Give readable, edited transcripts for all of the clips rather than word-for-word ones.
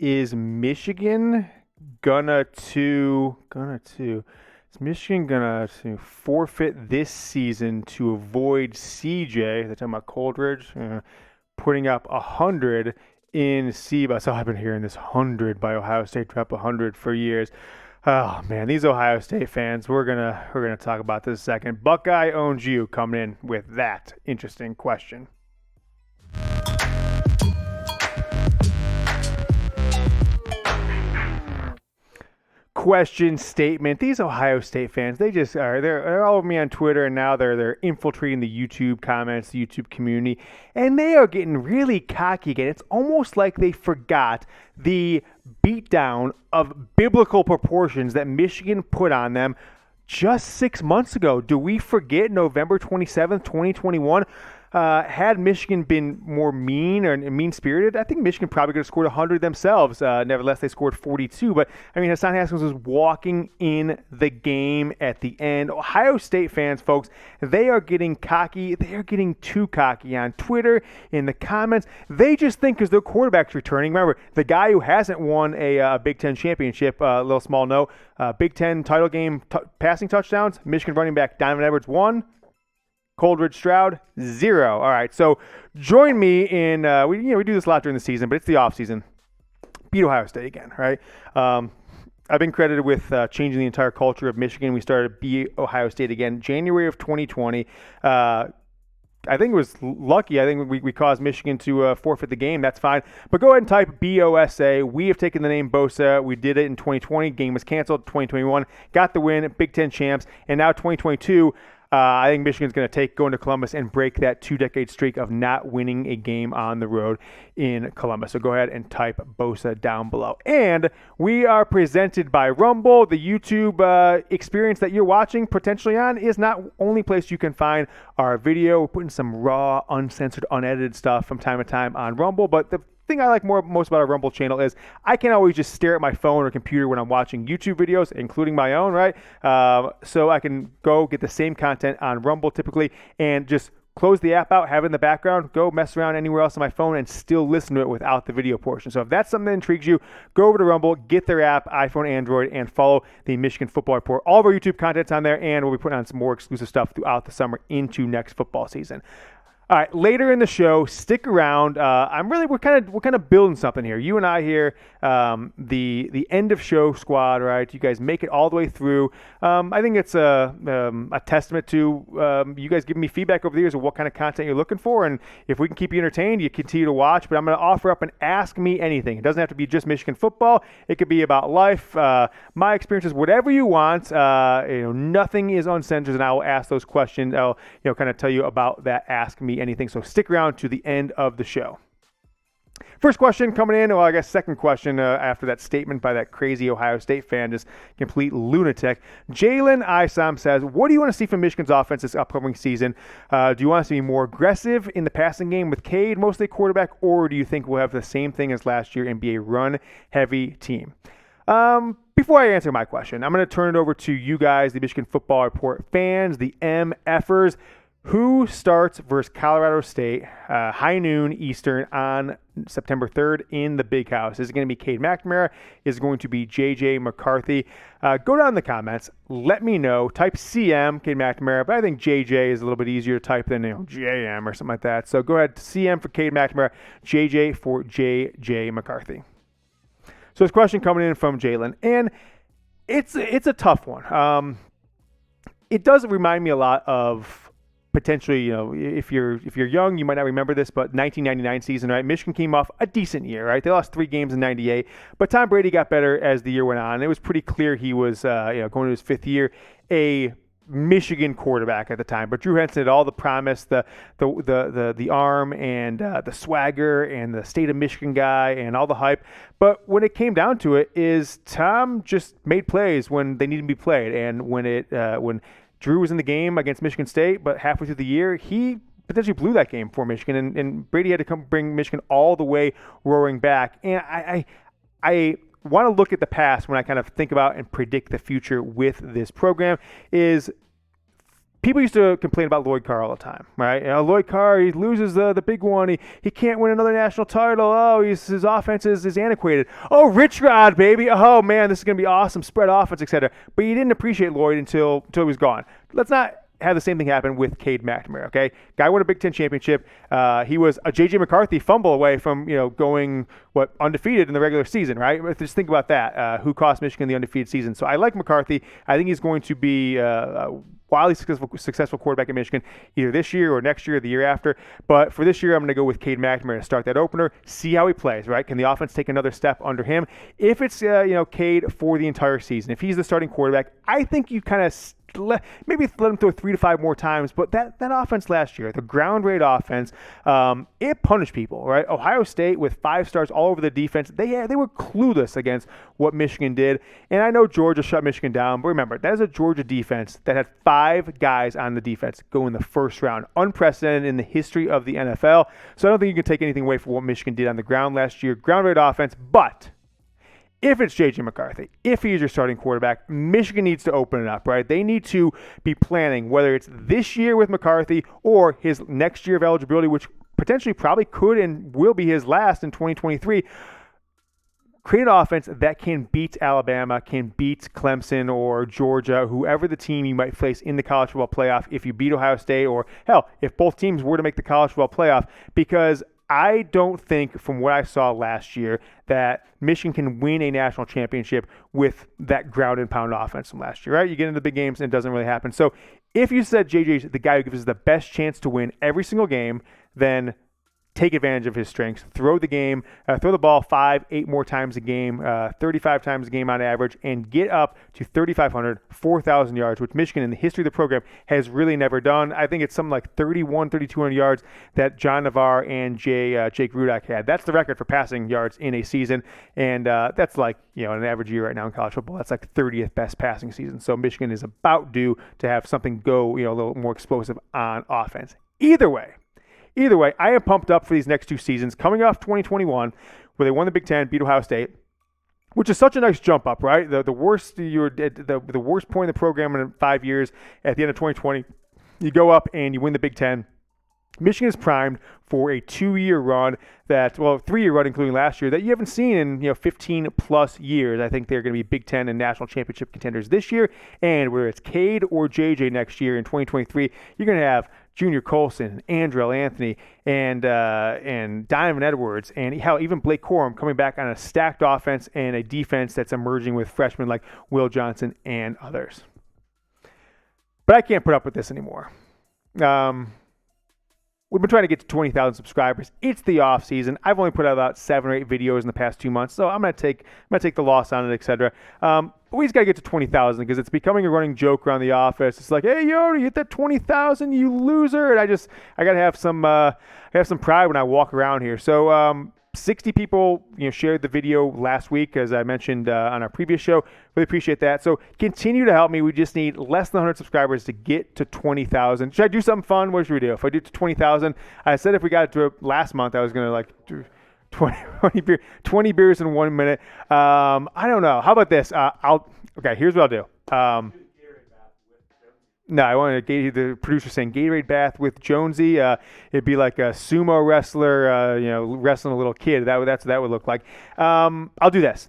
Is Michigan is Michigan gonna to forfeit this season to avoid CJ? They're talking about Coldridge putting up 100 in SEBA. So I've been hearing this 100 by Ohio State, drop 100 for years. Oh man, these Ohio State fans. We're gonna talk about this in a second. Buckeye owns you. Coming in with that interesting question. Question statement. These Ohio State fans, they just are. They're all over me on Twitter, and now they're infiltrating the YouTube comments, the YouTube community, and they are getting really cocky again. It's almost like they forgot the beatdown of biblical proportions that Michigan put on them just 6 months ago. Do we forget November 27th, 2021? Had Michigan been more mean or mean-spirited, I think Michigan probably could have scored 100 themselves. Nevertheless, they scored 42. But, I mean, Hassan Haskins was walking in the game at the end. Ohio State fans, folks, they are getting cocky. They are getting too cocky on Twitter, in the comments. They just think because their quarterback's returning. Remember, the guy who hasn't won a Big Ten championship, little small note, Big Ten title game passing touchdowns, Michigan running back Donovan Edwards 1. Coldridge Stroud, 0. All right, so join me in we do this a lot during the season, but it's the off season. Beat Ohio State again, right? I've been credited with changing the entire culture of Michigan. We started Beat Ohio State again January of 2020. I think it was lucky. I think we caused Michigan to forfeit the game. That's fine. But go ahead and type BOSA. We have taken the name BOSA. We did it in 2020. Game was canceled. 2021. Got the win. Big Ten champs. And now 2022. I think Michigan's going to go into Columbus and break that 2-decade streak of not winning a game on the road in Columbus. So go ahead and type BOSA down below. And we are presented by Rumble. The YouTube experience that you're watching potentially on is not only place you can find our video. We're putting some raw, uncensored, unedited stuff from time to time on Rumble, but the thing I like most about our Rumble channel is I can always just stare at my phone or computer when I'm watching YouTube videos, including my own, right? So I can go get the same content on Rumble typically and just close the app out, have it in the background, go mess around anywhere else on my phone and still listen to it without the video portion. So if that's something that intrigues you, go over to Rumble, get their app, iPhone, Android, and follow the Michigan Football Report. All of our YouTube content's on there, and we'll be putting on some more exclusive stuff throughout the summer into next football season. All right, later in the show, stick around. We're kind of building something here. You and I here, the end of show squad, right? You guys make it all the way through. I think it's a testament to you guys giving me feedback over the years of what kind of content you're looking for, and if we can keep you entertained, you continue to watch. But I'm going to offer up an Ask Me Anything. It doesn't have to be just Michigan football. It could be about life, my experiences, whatever you want. Nothing is uncensored, and I will ask those questions. I'll kind of tell you about that Ask Me Anything. So stick around to the end of the show. First question coming in, I guess second question after that statement by that crazy Ohio State fan, just complete lunatic. Jalen Isom says, what do you want to see from Michigan's offense this upcoming season? Do you want us to be more aggressive in the passing game with Cade, mostly quarterback, or do you think we'll have the same thing as last year and be a run-heavy team? Before I answer my question, I'm going to turn it over to you guys, the Michigan Football Report fans, the MFers. Who starts versus Colorado State, high noon Eastern on September 3rd in the Big House? Is it going to be Cade McNamara? Is it going to be J.J. McCarthy? Go down in the comments. Let me know. Type CM, Cade McNamara, but I think J.J. is a little bit easier to type than JM or something like that. So go ahead, CM for Cade McNamara, J.J. for J.J. McCarthy. So this question coming in from Jalen, and it's a tough one. It does remind me a lot of potentially, if you're young, you might not remember this, but 1999 season, right? Michigan came off a decent year, right? They lost 3 games in 98, but Tom Brady got better as the year went on. It was pretty clear he was, going to his 5th year, a Michigan quarterback at the time. But Drew Henson had all the promise, the arm and the swagger and the state of Michigan guy and all the hype. But when it came down to it, is Tom just made plays when they needed to be played, and when Drew was in the game against Michigan State, but halfway through the year, he potentially blew that game for Michigan, and Brady had to come bring Michigan all the way roaring back. And I want to look at the past when I kind of think about and predict the future with this program. Is people used to complain about Lloyd Carr all the time, right? Lloyd Carr, he loses the big one. He can't win another national title. Oh, his offense is antiquated. Oh, Rich Rod, baby. Oh, man, this is going to be awesome. Spread offense, etc. But you didn't appreciate Lloyd until he was gone. Let's not have the same thing happen with Cade McNamara, okay? Guy won a Big Ten championship. He was a J.J. McCarthy fumble away from, going, undefeated in the regular season, right? Just think about that. Who cost Michigan the undefeated season? So I like McCarthy. I think he's going to be wildly successful quarterback at Michigan either this year or next year or the year after. But for this year, I'm going to go with Cade McNamara to start that opener, see how he plays, right? Can the offense take another step under him? If it's, Cade for the entire season, if he's the starting quarterback, I think you kind of maybe let him throw 3 to 5 more times. But that offense last year, the ground rate offense, it punished people, right? Ohio State with 5 stars all over the defense, they were clueless against what Michigan did. And I know Georgia shut Michigan down, but remember, that is a Georgia defense that had 5 guys on the defense go in the first round. Unprecedented in the history of the NFL. So I don't think you can take anything away from what Michigan did on the ground last year. Ground rate offense, but if it's J.J. McCarthy, if he's your starting quarterback, Michigan needs to open it up, right? They need to be planning whether it's this year with McCarthy or his next year of eligibility, which potentially probably could and will be his last in 2023. Create an offense that can beat Alabama, can beat Clemson or Georgia, whoever the team you might face in the college football playoff if you beat Ohio State, or hell, if both teams were to make the college football playoff, because I don't think, from what I saw last year, that Michigan can win a national championship with that ground and pound offense from last year, right? You get into the big games and it doesn't really happen. So if you said JJ's the guy who gives us the best chance to win every single game, then take advantage of his strengths. Throw the ball 5, 8 more times a game, 35 times a game on average, and get up to 3,500, 4,000 yards, which Michigan in the history of the program has really never done. I think it's something like 3,200 yards that John Navarre and Jake Rudock had. That's the record for passing yards in a season, and that's like, an average year right now in college football. That's like 30th best passing season. So Michigan is about due to have something go, a little more explosive on offense. Either way, I am pumped up for these next 2 seasons. Coming off 2021, where they won the Big Ten, beat Ohio State, which is such a nice jump up, right? The worst the worst point in the program in 5 years. At the end of 2020, you go up and you win the Big Ten. Michigan is primed for a 2-year run 3-year run, including last year, that you haven't seen in 15 plus years. I think they're going to be Big Ten and national championship contenders this year, and whether it's Cade or JJ next year in 2023, you're going to have Junior Colson, Andrell Anthony, and Donovan Edwards, and hell, even Blake Corum coming back on a stacked offense and a defense that's emerging with freshmen like Will Johnson and others. But I can't put up with this anymore. We've been trying to get to 20,000 subscribers. It's the off season. I've only put out about 7 or 8 videos in the past 2 months, so I'm gonna take the loss on it, etc. But we just gotta get to 20,000 because it's becoming a running joke around the office. It's like, hey, Yoder, you hit that 20,000, you loser! And I gotta have some pride when I walk around here. So 60 people shared the video last week, as I mentioned on our previous show. Really appreciate that. So continue to help me. We just need less than 100 subscribers to get to 20,000. Should I do something fun? What should we do? If I do to 20,000, I said if we got it to last month, I was going to do 20 beers in 1 minute. I don't know. How about this? Okay, here's what I'll do. No, I wanted to get the producer saying Gatorade bath with Jonesy. It'd be like a sumo wrestler, wrestling a little kid. That's what that would look like. I'll do this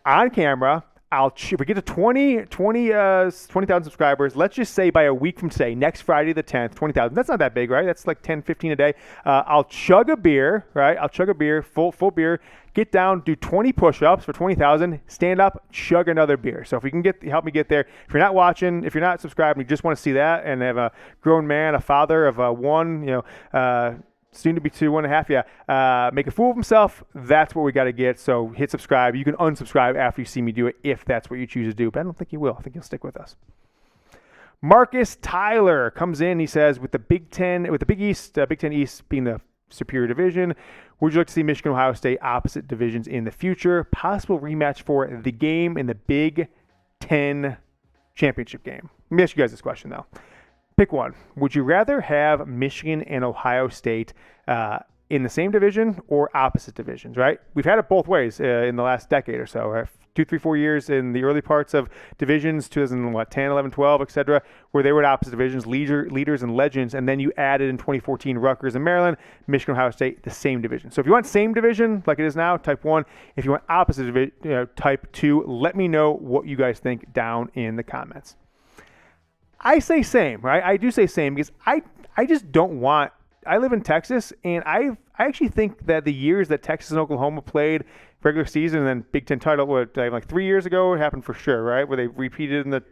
on camera. If we get to 20,000 subscribers, let's just say by a week from today, next Friday the 10th, 20,000. That's not that big, right? That's like 10, 15 a day. I'll chug a beer, right? I'll chug a beer, full beer, get down, do 20 push-ups for 20,000, stand up, chug another beer. So if you can help me get there. If you're not watching, if you're not subscribed, and you just want to see that and have a grown man, a father of one, soon to be 2, 1.5, make a fool of himself, that's what we got to get. So hit subscribe. You can unsubscribe after you see me do it if that's what you choose to do, but I don't think you will. I think you'll stick with us. Marcus Tyler comes in. He says, with the Big Ten East being the superior division, would you like to see Michigan, Ohio State opposite divisions in the future? Possible rematch for the game in the Big Ten championship game. Let me ask you guys this question, though. Pick one. Would you rather have Michigan and Ohio State in the same division or opposite divisions, right? We've had it both ways in the last decade or so, right? 2, 3, 4 years in the early parts of divisions, 2010, 11, 12, etc., where they were in opposite divisions, leaders and legends, and then you added in 2014 Rutgers and Maryland, Michigan, Ohio State, the same division. So if you want same division like it is now, type 1. If you want opposite division, type 2. Let me know what you guys think down in the comments. I say same, right? I do say same because I just don't want. I live in Texas, and I actually think that the years that Texas and Oklahoma played regular season and then Big Ten title, like 3 years ago, it happened for sure, right? Where they repeated in the.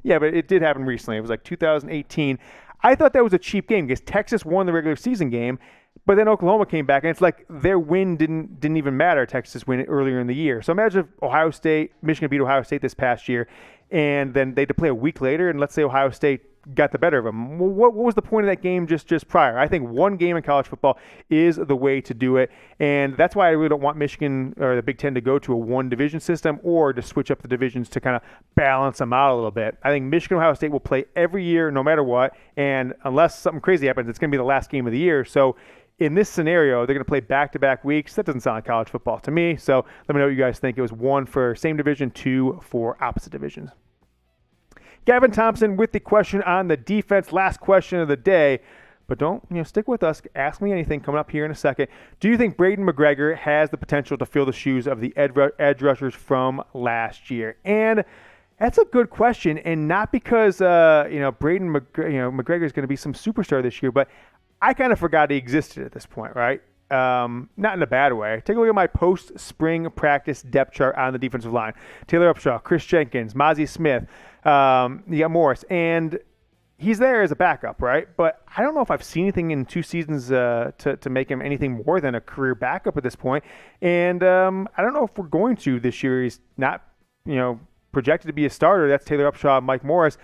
Yeah, but it did happen recently. It was like 2018. I thought that was a cheap game because Texas won the regular season game, but then Oklahoma came back, and it's like their win didn't even matter. Texas win earlier in the year. So imagine if Michigan beat Ohio State this past year, and then they had to play a week later, and let's say Ohio State got the better of them. What was the point of that game just prior? I think one game in college football is the way to do it, and that's why I really don't want Michigan or the Big Ten to go to a one-division system or to switch up the divisions to kind of balance them out a little bit. I think Michigan Ohio State will play every year no matter what, and unless something crazy happens, it's going to be the last game of the year. So in this scenario, they're going to play back-to-back weeks. That doesn't sound like college football to me. So let me know what you guys think. It was 1 for same division, 2 for opposite divisions. Gavin Thompson with the question on the defense. Last question of the day. But don't stick with us. Ask me anything coming up here in a second. Do you think Braiden McGregor has the potential to fill the shoes of the edge rushers from last year? And that's a good question, and not because Braiden McGregor is going to be some superstar this year, but I kind of forgot he existed at this point, right? Not in a bad way. Take a look at my post-spring practice depth chart on the defensive line. Taylor Upshaw, Chris Jenkins, Mozzie Smith, you got Morris, and he's there as a backup, right? But I don't know if I've seen anything in 2 seasons to make him anything more than a career backup at this point. And I don't know if we're going to this year. He's not, projected to be a starter. That's Taylor Upshaw and Mike Morris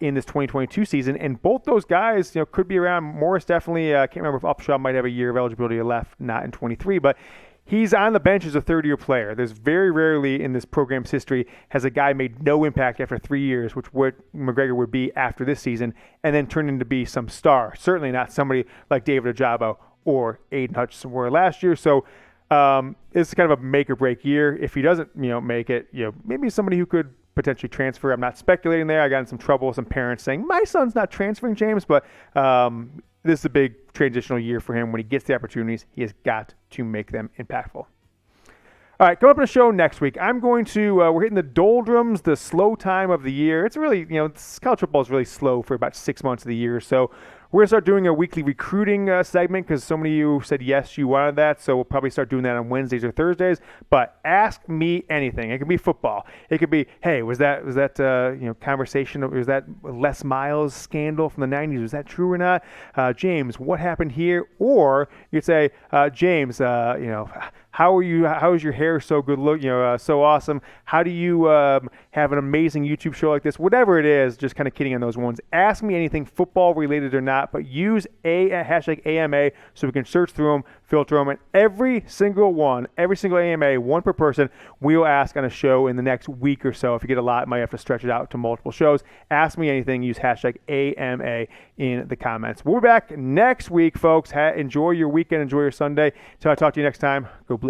in this 2022 season. And both those guys, could be around. Morris definitely, I can't remember if Upshaw might have a year of eligibility left, not in 23, but he's on the bench as a third-year player. There's very rarely in this program's history has a guy made no impact after 3 years, which what McGregor would be after this season, and then turn into be some star. Certainly not somebody like David Ojabo or Aiden Hutchinson were last year. So it's kind of a make or break year. If he doesn't, make it, maybe somebody who could potentially transfer. I'm not speculating there. I got in some trouble with some parents saying my son's not transferring, James, but this is a big transitional year for him. When he gets the opportunities, he has got to make them impactful. All right, coming up on the show next week, I'm going to, we're hitting the doldrums, the slow time of the year. It's really, college football is really slow for about 6 months of the year. So we're going to start doing a weekly recruiting segment because so many of you said yes, you wanted that. So we'll probably start doing that on Wednesdays or Thursdays. But ask me anything. It could be football. It could be, hey, was that conversation? Was that Les Miles scandal from the 90s? Was that true or not? James, what happened here? Or you could say, James, how are you? How is your hair so good look? So awesome. How do you have an amazing YouTube show like this? Whatever it is, just kind of kidding on those ones. Ask me anything football related or not, but use hashtag AMA so we can search through them, filter them, and every single AMA, one per person, we'll ask on a show in the next week or so. If you get a lot, might have to stretch it out to multiple shows. Ask me anything. Use hashtag AMA in the comments. We'll be back next week, folks. Enjoy your weekend. Enjoy your Sunday. Until I talk to you next time, go Blue.